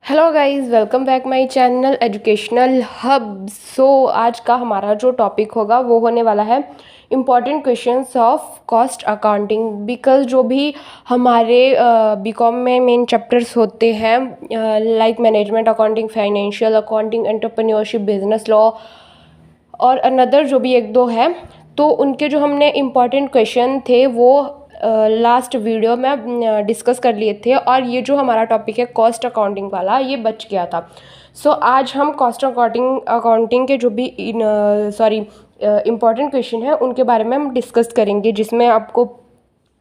Hello guys, welcome back my channel educational hub. आज का हमारा जो टॉपिक होगा वो होने वाला है important questions of cost accounting. Because जो भी हमारे बीकॉम में मेन चैप्टर्स होते हैं like management accounting, financial accounting, entrepreneurship, business law और अनदर जो भी एक दो है, तो उनके जो हमने इम्पॉर्टेंट क्वेश्चन थे वो लास्ट वीडियो में डिस्कस कर लिए थे। और ये जो हमारा टॉपिक है कॉस्ट अकाउंटिंग वाला, ये बच गया था। आज हम कॉस्ट अकाउंटिंग के जो भी इम्पॉर्टेंट क्वेश्चन है उनके बारे में हम डिस्कस करेंगे, जिसमें आपको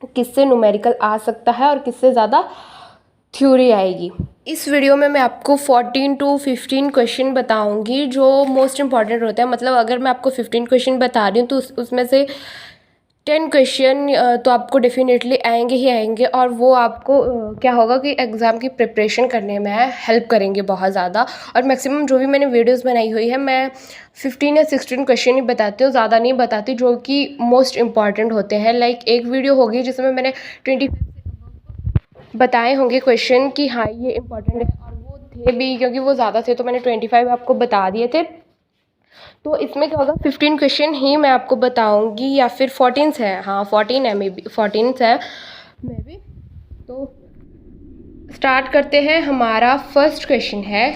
किससे न्यूमेरिकल आ सकता है और किससे ज़्यादा थ्योरी आएगी। इस वीडियो में मैं आपको 14 to 15 क्वेश्चन बताऊंगी जो मोस्ट इम्पॉर्टेंट होते हैं। मतलब अगर मैं आपको 15 क्वेश्चन बता रही हूँ तो उसमें से 10 क्वेश्चन तो आपको डेफिनेटली आएंगे ही आएंगे, और वो आपको क्या होगा कि एग्ज़ाम की प्रिपरेशन करने में हेल्प करेंगे बहुत ज़्यादा। और मैक्सिमम जो भी मैंने वीडियोस बनाई हुई है, मैं 15 या 16 क्वेश्चन ही बताती हूँ, ज़्यादा नहीं बताती, जो कि मोस्ट इम्पॉर्टेंट होते हैं। लाइक एक वीडियो होगी जिसमें मैंने 20 बताए होंगे क्वेश्चन कि हाँ ये इम्पॉर्टेंट है, और वो थे भी, क्योंकि वो ज़्यादा थे तो मैंने 25 आपको बता दिए थे। तो इसमें क्या होगा, 15 क्वेश्चन ही मैं आपको बताऊंगी, या फिर 14 है, हाँ 14 है, मे बी 14 है मे बी। तो स्टार्ट करते हैं। हमारा फर्स्ट क्वेश्चन है,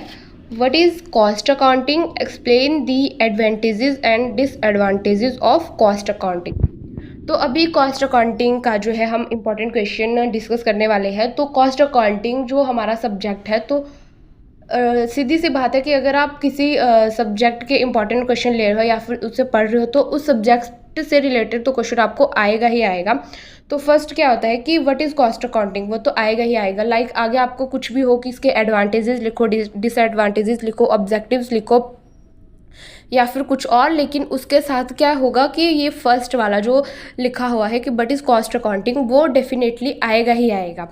what is cost accounting, explain the advantages and disadvantages of cost accounting. तो अभी कॉस्ट अकाउंटिंग का जो है हम इम्पॉर्टेंट क्वेश्चन डिस्कस करने वाले हैं। तो कॉस्ट अकाउंटिंग जो हमारा सब्जेक्ट है, तो सीधी सी बात है कि अगर आप किसी सब्जेक्ट के इम्पॉर्टेंट क्वेश्चन ले रहे हो या फिर उससे पढ़ रहे हो, तो उस सब्जेक्ट से रिलेटेड तो क्वेश्चन आपको आएगा ही आएगा। तो फर्स्ट क्या होता है कि व्हाट इज़ कॉस्ट अकाउंटिंग, वो तो आएगा ही आएगा। लाइक आगे आपको कुछ भी हो कि इसके एडवांटेजेस लिखो, डिसएडवांटेजेस लिखो, ऑब्जेक्टिव्स लिखो, या फिर कुछ और, लेकिन उसके साथ क्या होगा कि ये फर्स्ट वाला जो लिखा हुआ है कि व्हाट इज़ कॉस्ट अकाउंटिंग, वो डेफिनेटली आएगा ही आएगा।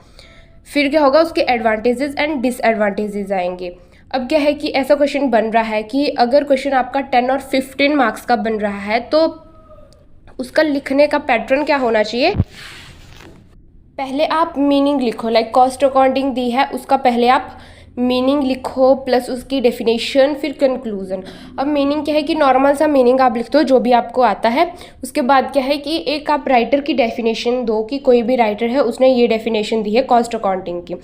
फिर क्या होगा, उसके एडवांटेजेस एंड डिसएडवांटेजेस आएंगे। अब क्या है कि ऐसा क्वेश्चन बन रहा है कि अगर क्वेश्चन आपका 10 और 15 मार्क्स का बन रहा है, तो उसका लिखने का पैटर्न क्या होना चाहिए, पहले आप मीनिंग लिखो। लाइक कॉस्ट अकाउंटिंग दी है, उसका पहले आप मीनिंग लिखो प्लस उसकी डेफिनेशन, फिर कंक्लूजन। अब मीनिंग क्या है कि नॉर्मल सा मीनिंग आप लिख दो जो भी आपको आता है। उसके बाद क्या है कि एक आप राइटर की डेफिनेशन दो कि कोई भी राइटर है उसने ये डेफिनेशन दी है कॉस्ट अकाउंटिंग की।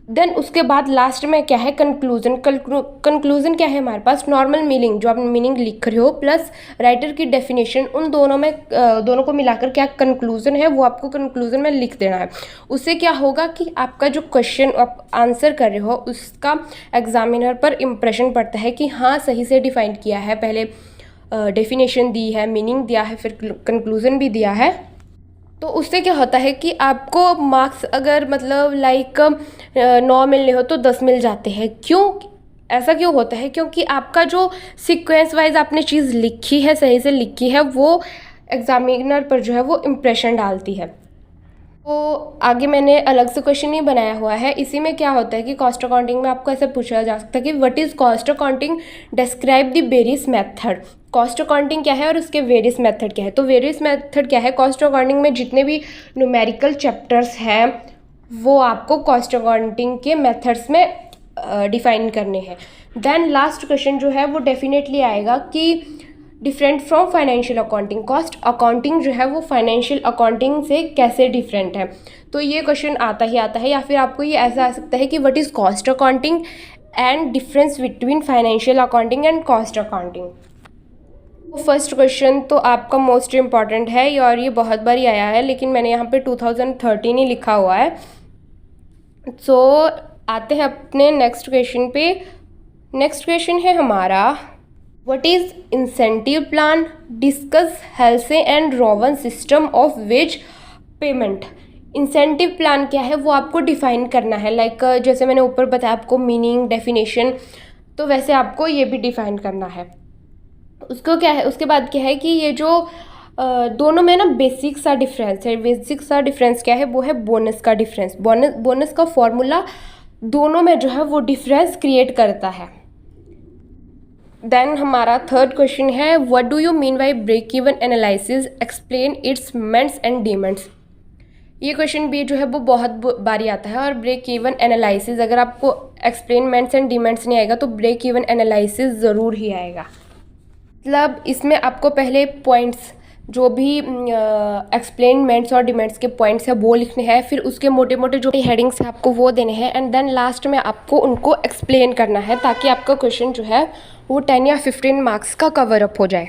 देन उसके बाद लास्ट में क्या है, कंक्लूजन। कंक्लूजन क्या है हमारे पास, नॉर्मल मीनिंग जो आप मीनिंग लिख रहे हो प्लस राइटर की डेफिनेशन, उन दोनों में दोनों को मिलाकर क्या कंक्लूजन है वो आपको कंक्लूजन में लिख देना है। उससे क्या होगा कि आपका जो क्वेश्चन आप आंसर कर रहे हो उसका एग्जामिनर पर इम्प्रेशन पड़ता है कि हाँ सही से डिफाइन किया है, पहले डेफिनेशन दी है, मीनिंग दिया है, फिर कंक्लूजन भी दिया है। तो उससे क्या होता है कि आपको मार्क्स अगर मतलब लाइक 9 मिलने हो तो 10 मिल जाते हैं। क्यों ऐसा क्यों होता है, क्योंकि आपका जो सीक्वेंस वाइज आपने चीज़ लिखी है, सही से लिखी है, वो एग्जामिनर पर जो है वो इम्प्रेशन डालती है। तो आगे मैंने अलग से क्वेश्चन नहीं बनाया हुआ है। इसी में क्या होता है कि कॉस्ट अकाउंटिंग में आपको ऐसे पूछा जा सकता है कि what is cost accounting, describe the various method. Cost accounting क्या है और उसके वेरियस मेथड क्या है। तो वेरियस मेथड क्या है, कॉस्ट अकाउंटिंग में जितने भी न्यूमेरिकल चैप्टर्स हैं वो आपको कॉस्ट अकाउंटिंग के मेथड्स में डिफाइन करने हैं। देन लास्ट क्वेश्चन जो है वो डेफिनेटली आएगा कि different from financial accounting, cost accounting जो है वो फाइनेंशियल अकाउंटिंग से कैसे डिफरेंट है। तो ये क्वेश्चन आता ही आता है। या फिर आपको ये ऐसा आ सकता है कि what is cost accounting and difference between financial accounting and cost accounting. First question तो आपका मोस्ट इम्पॉर्टेंट है और ये बहुत बार ही आया है, लेकिन मैंने यहाँ पे 2013 ही लिखा हुआ है। आते हैं अपने नेक्स्ट क्वेश्चन पे। नेक्स्ट क्वेश्चन है हमारा, what is incentive plan, discuss हेल्से and Rowan system of ways payment. Incentive plan क्या है वो आपको डिफाइन करना है। लाइक जैसे मैंने ऊपर बताया आपको मीनिंग, डेफिनेशन, तो वैसे आपको ये भी डिफाइन करना है। उसको क्या है, उसके बाद क्या है कि ये जो दोनों में ना बेसिक सा डिफरेंस है। बेसिक सा डिफरेंस क्या है, वो है बोनस का डिफरेंस। बोनस का फॉर्मूला दोनों में जो है वो डिफरेंस क्रिएट करता है। देन हमारा थर्ड क्वेश्चन है, what do you mean by break even analysis, explain its merits and demerits. ये क्वेश्चन भी जो है वो बहुत बारी आता है। और ब्रेक इवन एनालिसिस, अगर आपको एक्सप्लेनमेंट्स एंड डिमांड्स नहीं आएगा तो ब्रेक इवन एनालिसिस ज़रूर ही आएगा। मतलब इसमें आपको पहले पॉइंट्स जो भी एक्सप्लेनमेंट्स और डिमांड्स के पॉइंट्स है वो लिखने हैं, फिर उसके मोटे मोटे जो हेडिंग्स हैं आपको वो देने हैं, एंड देन लास्ट में आपको उनको एक्सप्लेन करना है ताकि आपका क्वेश्चन जो है वो 10 या 15 मार्क्स का कवर अप हो जाए।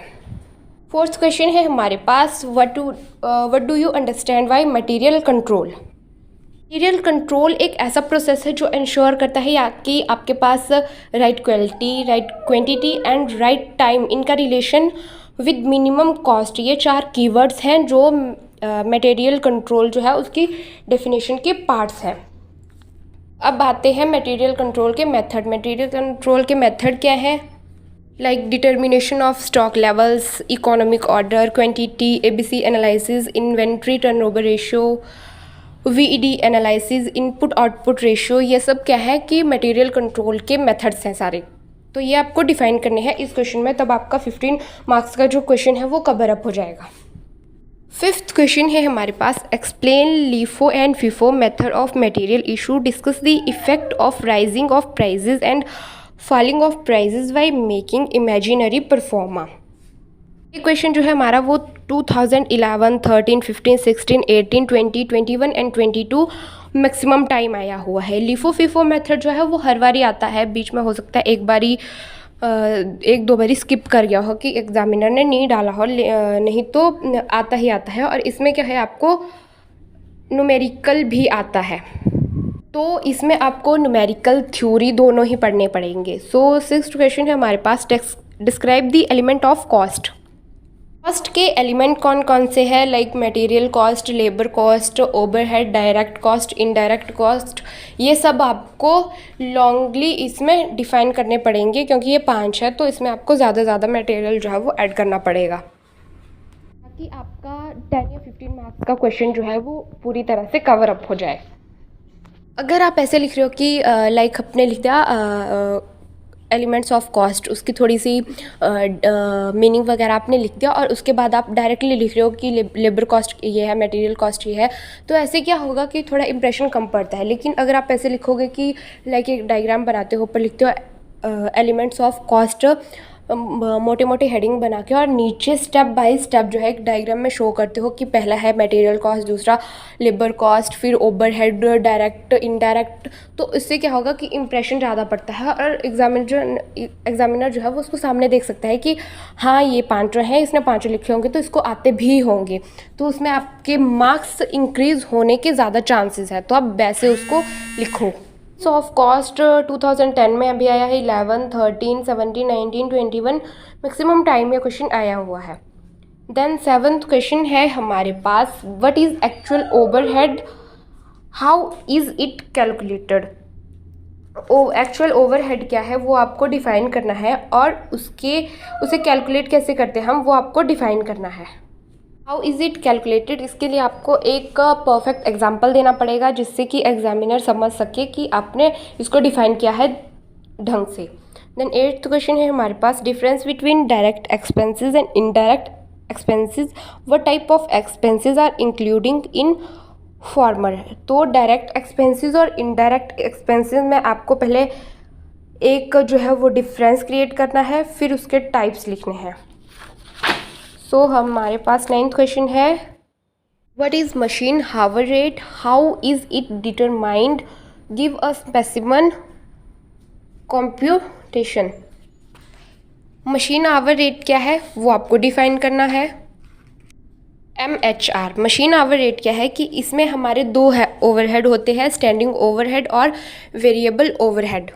फोर्थ क्वेश्चन है हमारे पास, what do you understand by material control. Material control एक ऐसा प्रोसेस है जो इंश्योर करता है कि आपके पास right quality, right quantity and right time, इनका रिलेशन विद मिनिमम कॉस्ट, ये 4 कीवर्ड्स हैं जो मटेरियल कंट्रोल जो है उसकी डेफिनेशन के पार्ट्स हैं। अब आते हैं मटेरियल कंट्रोल के मेथड। मटेरियल कंट्रोल के मेथड क्या है? Like determination of stock levels, economic order, quantity, ABC analysis, inventory turnover ratio, VED analysis, input output ratio, ये सब क्या है कि मटेरियल कंट्रोल के मेथड्स हैं सारे। तो ये आपको डिफाइन करने हैं इस क्वेश्चन में, तब आपका 15 मार्क्स का जो क्वेश्चन है वो कवर अप हो जाएगा। फिफ्थ क्वेश्चन है हमारे पास, explain LIFO and FIFO method of material issue, discuss the effect of rising of prices and falling of prices by making imaginary proforma. ये क्वेश्चन जो है हमारा वो 2011, 13, 15, 16, 18, 20, 21 एंड 22 मैक्सिमम टाइम आया हुआ है। LIFO FIFO मेथड जो है वो हर बारी आता है, बीच में हो सकता है एक दो बारी स्किप कर गया हो कि एग्जामिनर ने नहीं डाला हो, नहीं तो आता ही आता है। और इसमें क्या है, आपको न्यूमेरिकल भी आता है, तो इसमें आपको न्यूमेरिकल थ्योरी दोनों ही पढ़ने पड़ेंगे। सो सिक्स्थ क्वेश्चन है हमारे पास, describe the element of cost. Cost के एलिमेंट कौन कौन से हैं? Like material cost, labour cost, overhead, direct cost, indirect cost, ये सब आपको लॉन्गली इसमें डिफाइन करने पड़ेंगे क्योंकि ये 5 है, तो इसमें आपको ज़्यादा मटेरियल जो है वो ऐड करना पड़ेगा ताकि आपका 10 या 15 मार्क्स का क्वेश्चन जो है वो पूरी तरह से कवर अप हो जाए। अगर आप ऐसे लिख रहे हो कि लाइक आपने लिख दिया एलिमेंट्स ऑफ कॉस्ट, उसकी थोड़ी सी मीनिंग वगैरह आपने लिख दिया और उसके बाद आप डायरेक्टली लिख रहे हो कि लेबर कॉस्ट ये है, मटेरियल कॉस्ट ये है, तो ऐसे क्या होगा कि थोड़ा इंप्रेशन कम पड़ता है। लेकिन अगर आप ऐसे लिखोगे कि लाइक एक डायग्राम बनाते हो, ऊपर लिखते हो एलिमेंट्स ऑफ कॉस्ट मोटे मोटे हेडिंग बना के, और नीचे स्टेप बाय स्टेप जो है एक डायग्राम में शो करते हो कि पहला है मटेरियल कॉस्ट, दूसरा लेबर कॉस्ट, फिर ओवरहेड, डायरेक्ट, इनडायरेक्ट, तो इससे क्या होगा कि इंप्रेशन ज़्यादा पड़ता है और एग्जामिनर जो है वो उसको सामने देख सकता है कि हाँ ये 5 हैं, इसने 5 लिखे होंगे तो इसको आते भी होंगे, तो उसमें आपके मार्क्स इंक्रीज़ होने के ज़्यादा चांसेस है, तो आप वैसे उसको लिखो। सो ऑफ कॉस्ट 2010 में अभी आया है 11, 13, 17, 19, 21 मैक्सिमम टाइम में क्वेश्चन आया हुआ है। देन 7th क्वेश्चन है हमारे पास, what is actual overhead, how is it calculated. Actual overhead क्या है वो आपको डिफाइन करना है और उसे कैलकुलेट कैसे करते हैं हम वो आपको डिफाइन करना है। हाउ इज़ इट कैलकुलेटेड, इसके लिए आपको एक परफेक्ट एग्जाम्पल देना पड़ेगा जिससे कि एग्जामिनर समझ सके कि आपने इसको डिफाइन किया है ढंग से। देन 8th क्वेश्चन है हमारे पास, difference between direct expenses and indirect expenses, what type of expenses are including in former. तो डायरेक्ट एक्सपेंसेस और इनडायरेक्ट एक्सपेंसेस में आपको पहले एक जो है वो डिफरेंस क्रिएट करना है, फिर उसके टाइप्स लिखने हैं। सो हमारे पास 9th क्वेश्चन है, what is machine hour rate, how is it determined, give a specimen computation. Machine hour rate क्या है वो आपको डिफाइन करना है। MHR मशीन आवर रेट क्या है कि इसमें हमारे 2 ओवरहेड होते हैं, स्टैंडिंग ओवरहेड और वेरिएबल ओवरहेड।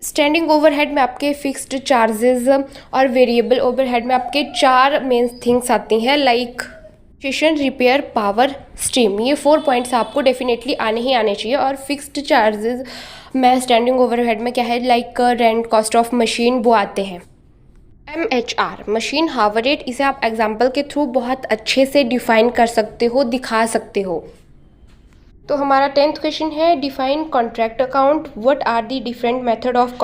स्टैंडिंग ओवरहेड में आपके फिक्स्ड चार्जेस और वेरिएबल ओवरहेड में आपके 4 मेन थिंग्स आती हैं, like station, repair, power, stream, ये 4 पॉइंट्स आपको डेफिनेटली आने ही आने चाहिए। और फिक्स्ड चार्जेस में स्टैंडिंग ओवरहेड में क्या है, like rent, cost of machine, वो आते हैं। MHR मशीन हावर रेट, इसे आप एग्जाम्पल के थ्रू बहुत अच्छे से डिफाइन कर सकते हो, दिखा सकते हो। तो हमारा 10th क्वेश्चन है, define contract account, what are the different method of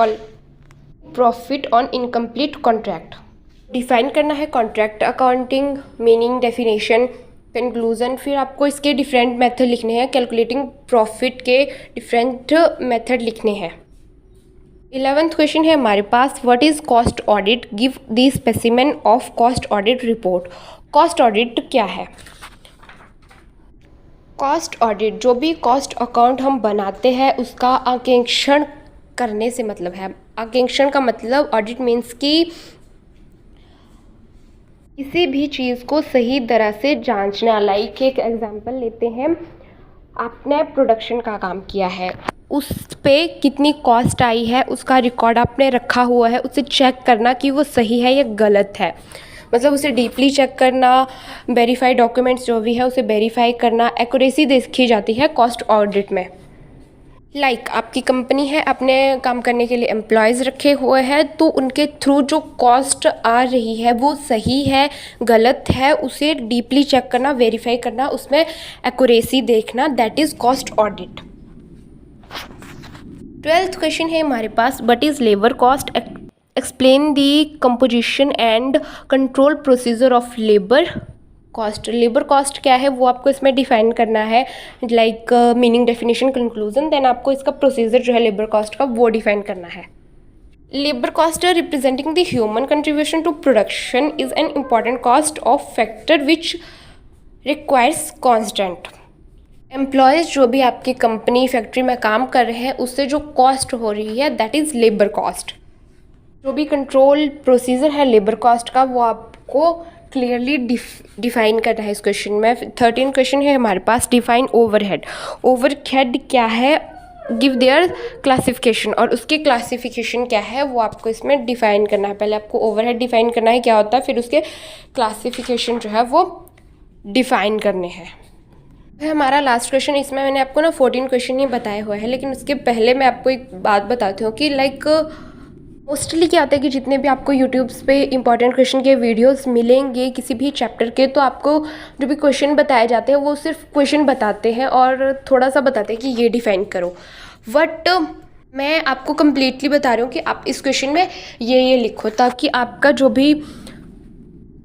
profit on incomplete contract. Define करना है contract accounting, meaning, definition, conclusion, फिर आपको इसके डिफरेंट मेथड लिखने हैं, कैलकुलेटिंग प्रॉफिट के डिफरेंट मेथड लिखने हैं। 11th क्वेश्चन है हमारे पास, what is cost audit, give the specimen of cost audit report. Cost audit क्या है? कॉस्ट ऑडिट, जो भी कॉस्ट अकाउंट हम बनाते हैं उसका आंकेक्षण करने से मतलब है। आंकेक्षण का मतलब, ऑडिट मीन्स कि किसी भी चीज़ को सही तरह से जांचना। लाइक एक एग्जांपल लेते हैं, आपने प्रोडक्शन का काम किया है, उस पे कितनी कॉस्ट आई है उसका रिकॉर्ड आपने रखा हुआ है, उसे चेक करना कि वो सही है या गलत है, मतलब उसे डीपली चेक करना, वेरीफाई डॉक्यूमेंट्स जो भी है उसे वेरीफाई करना, एक्यूरेसी देखी जाती है कॉस्ट ऑडिट में। लाइक आपकी कंपनी है, अपने काम करने के लिए एम्प्लॉयज़ रखे हुए हैं, तो उनके थ्रू जो कॉस्ट आ रही है वो सही है गलत है, उसे डीपली चेक करना, वेरीफाई करना, उसमें एक्यूरेसी देखना, that is cost audit. 12th question है हमारे पास, what is labour cost, explain the composition and control procedure of labour cost. Labour cost क्या है वो आपको इसमें डिफाइन करना है, like meaning, definition, conclusion, then आपको इसका प्रोसीजर जो है लेबर कॉस्ट का वो डिफाइन करना है। Labour cost representing the human contribution to production is an important cost of factor which requires constant. Employees जो भी आपकी कंपनी फैक्ट्री में काम कर रहे हैं उससे जो कॉस्ट हो रही है दैट इज़ लेबर कॉस्ट। जो भी कंट्रोल प्रोसीजर है लेबर कॉस्ट का वो आपको क्लियरली डिफाइन करना है इस क्वेश्चन में। 13 क्वेश्चन है हमारे पास, डिफाइन ओवरहेड। ओवरहेड क्या है, गिव देयर क्लासिफिकेशन, और उसकी क्लासिफिकेशन क्या है वो आपको इसमें डिफाइन करना है। पहले आपको ओवरहेड डिफाइन करना है क्या होता है, फिर उसके क्लासिफिकेशन जो है वो डिफाइन करने हैं। हमारा लास्ट क्वेश्चन, इसमें मैंने आपको ना 14 क्वेश्चन ही बताए हुए हैं, लेकिन उसके पहले मैं आपको एक बात बताती हूँ कि लाइक मोस्टली क्या होता है कि जितने भी आपको यूट्यूब्स पे इंपॉर्टेंट क्वेश्चन के वीडियोस मिलेंगे किसी भी चैप्टर के, तो आपको जो भी क्वेश्चन बताए जाते हैं वो सिर्फ क्वेश्चन बताते हैं और थोड़ा सा बताते हैं कि ये डिफाइन करो, बट मैं आपको कम्प्लीटली बता रही हूँ कि आप इस क्वेश्चन में ये लिखो, ताकि आपका जो भी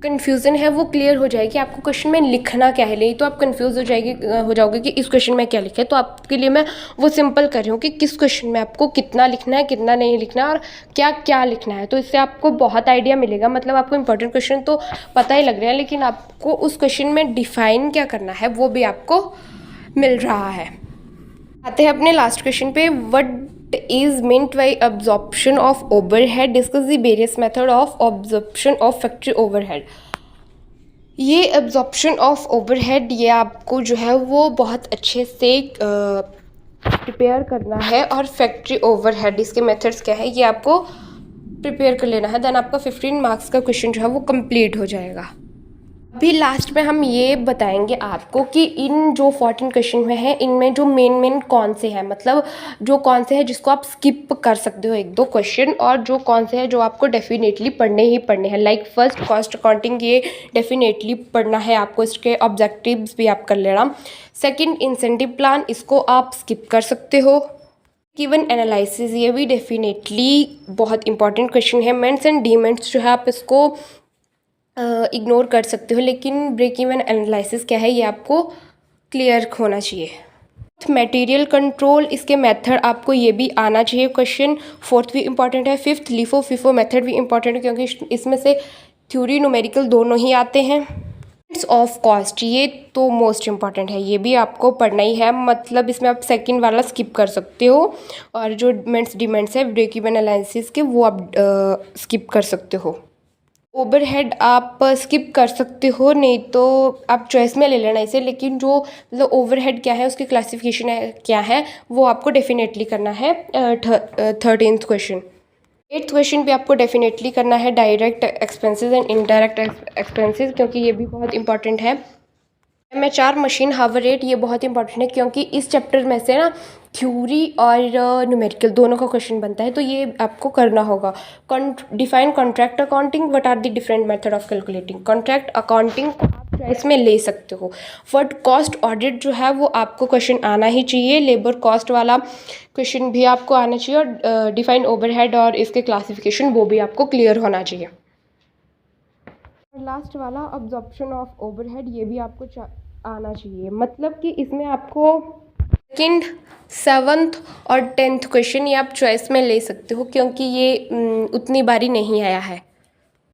कन्फ्यूज़न है वो क्लियर हो जाएगी। आपको क्वेश्चन में लिखना क्या है, नहीं तो आप कंफ्यूज हो जाओगे कि इस क्वेश्चन में क्या लिखे। तो आपके लिए मैं वो सिंपल कर रही हूँ कि किस क्वेश्चन में आपको कितना लिखना है, कितना नहीं लिखना है और क्या क्या लिखना है। तो इससे आपको बहुत आइडिया मिलेगा। मतलब आपको इंपॉर्टेंट क्वेश्चन तो पता ही लग रहा है, लेकिन आपको उस क्वेश्चन में डिफाइन क्या करना है वो भी आपको मिल रहा है। आते हैं अपने लास्ट क्वेश्चन पे, what is meant by absorption of overhead, discuss the various method of absorption of factory overhead। ये absorption of overhead ये आपको जो है वो बहुत अच्छे से प्रिपेयर करना है, और फैक्ट्री ओवरहेड इसके मेथड्स क्या है ये आपको प्रिपेयर कर लेना है। देन आपका 15 मार्क्स का क्वेश्चन जो है वो कंप्लीट हो जाएगा। अभी लास्ट में हम ये बताएंगे आपको कि इन जो 14 क्वेश्चन में है इनमें जो मेन कौन से हैं, मतलब जो कौन से हैं जिसको आप स्किप कर सकते हो एक दो क्वेश्चन, और जो कौन से हैं जो आपको डेफिनेटली पढ़ने ही पढ़ने हैं। लाइक फर्स्ट कॉस्ट अकाउंटिंग, ये डेफिनेटली पढ़ना है आपको, इसके ऑब्जेक्टिव्स भी आप कर लेना। सेकंड इंसेंटिव प्लान, इसको आप स्किप कर सकते हो। गिवन एनालिसिस, ये भी डेफिनेटली बहुत इंपॉर्टेंट क्वेश्चन है। मेंट्स एंड डीमेंट्स जो है आप इसको इग्नोर कर सकते हो, लेकिन ब्रेक इवन एनालिसिस क्या है ये आपको क्लियर होना चाहिए। मटेरियल कंट्रोल, इसके मेथड आपको ये भी आना चाहिए क्वेश्चन। फोर्थ भी इंपॉर्टेंट है। फिफ्थ लिफो फिफो मेथड भी इंपॉर्टेंट है, क्योंकि इसमें से थ्योरी न्यूमेरिकल दोनों ही आते हैं। ऑफ कॉस्ट, ये तो मोस्ट इम्पॉर्टेंट है, ये भी आपको पढ़ना ही है। मतलब इसमें आप सेकंड वाला स्किप कर सकते हो, और जो मेंट्स डिमेंट्स है ब्रेक इवन एनालिसिस के वो आप स्किप कर सकते हो। ओवरहेड आप स्किप कर सकते हो, नहीं तो आप चॉइस में ले लेना इसे, लेकिन जो मतलब ओवरहेड क्या है उसकी क्लासिफिकेशन है क्या है वो आपको डेफिनेटली करना है। 13th question. 8th क्वेश्चन भी आपको डेफिनेटली करना है, direct expenses and indirect expenses, क्योंकि ये भी बहुत इंपॉर्टेंट है। MHR मशीन हावर रेट, ये बहुत इंपॉर्टेंट है क्योंकि इस चैप्टर में से ना थ्योरी और न्यूमेरिकल दोनों का क्वेश्चन बनता है, तो ये आपको करना होगा। Define contract accounting, what are the different method of calculating. Contract accounting को आप चॉइस में ले सकते हो। बट कॉस्ट ऑडिट जो है वो आपको क्वेश्चन आना ही चाहिए। लेबर कॉस्ट वाला क्वेश्चन भी आपको आना चाहिए, और डिफाइन ओवरहेड और इसके क्लासिफिकेशन वो भी आपको क्लियर होना चाहिए। लास्ट वाला अब्जॉर्प्शन ऑफ ओवरहेड, ये भी आपको आना चाहिए। मतलब कि इसमें आपको सेकंड, 7th और 10th क्वेश्चन ये आप चॉइस में ले सकते हो, क्योंकि ये उतनी बारी नहीं आया है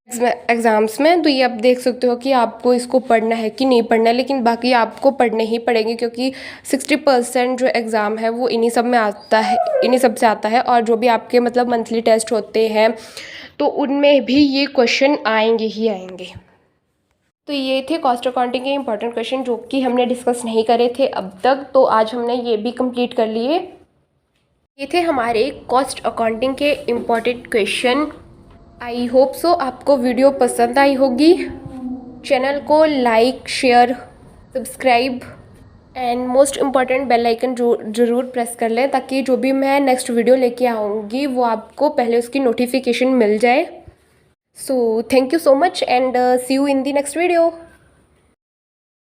एग्ज़ाम्स में। तो ये आप देख सकते हो कि आपको इसको पढ़ना है कि नहीं पढ़ना है, लेकिन बाकी आपको पढ़ने ही पड़ेंगे, क्योंकि 60% जो एग्ज़ाम है वो इन्हीं सब में आता है, इन्हीं सब से आता है। और जो भी आपके मतलब मंथली टेस्ट होते हैं तो उनमें भी ये क्वेश्चन आएंगे ही आएंगे। तो ये थे कॉस्ट अकाउंटिंग के इंपॉर्टेंट क्वेश्चन जो कि हमने डिस्कस नहीं करे थे अब तक, तो आज हमने ये भी कंप्लीट कर लिए। ये थे हमारे कॉस्ट अकाउंटिंग के important question. I hope so आपको वीडियो पसंद आई होगी। चैनल को like, share, subscribe and most important bell icon ज़रूर प्रेस कर लें, ताकि जो भी मैं नेक्स्ट वीडियो लेके आऊँगी वो आपको पहले उसकी नोटिफिकेशन मिल जाए। So thank you so much and see you in the next video.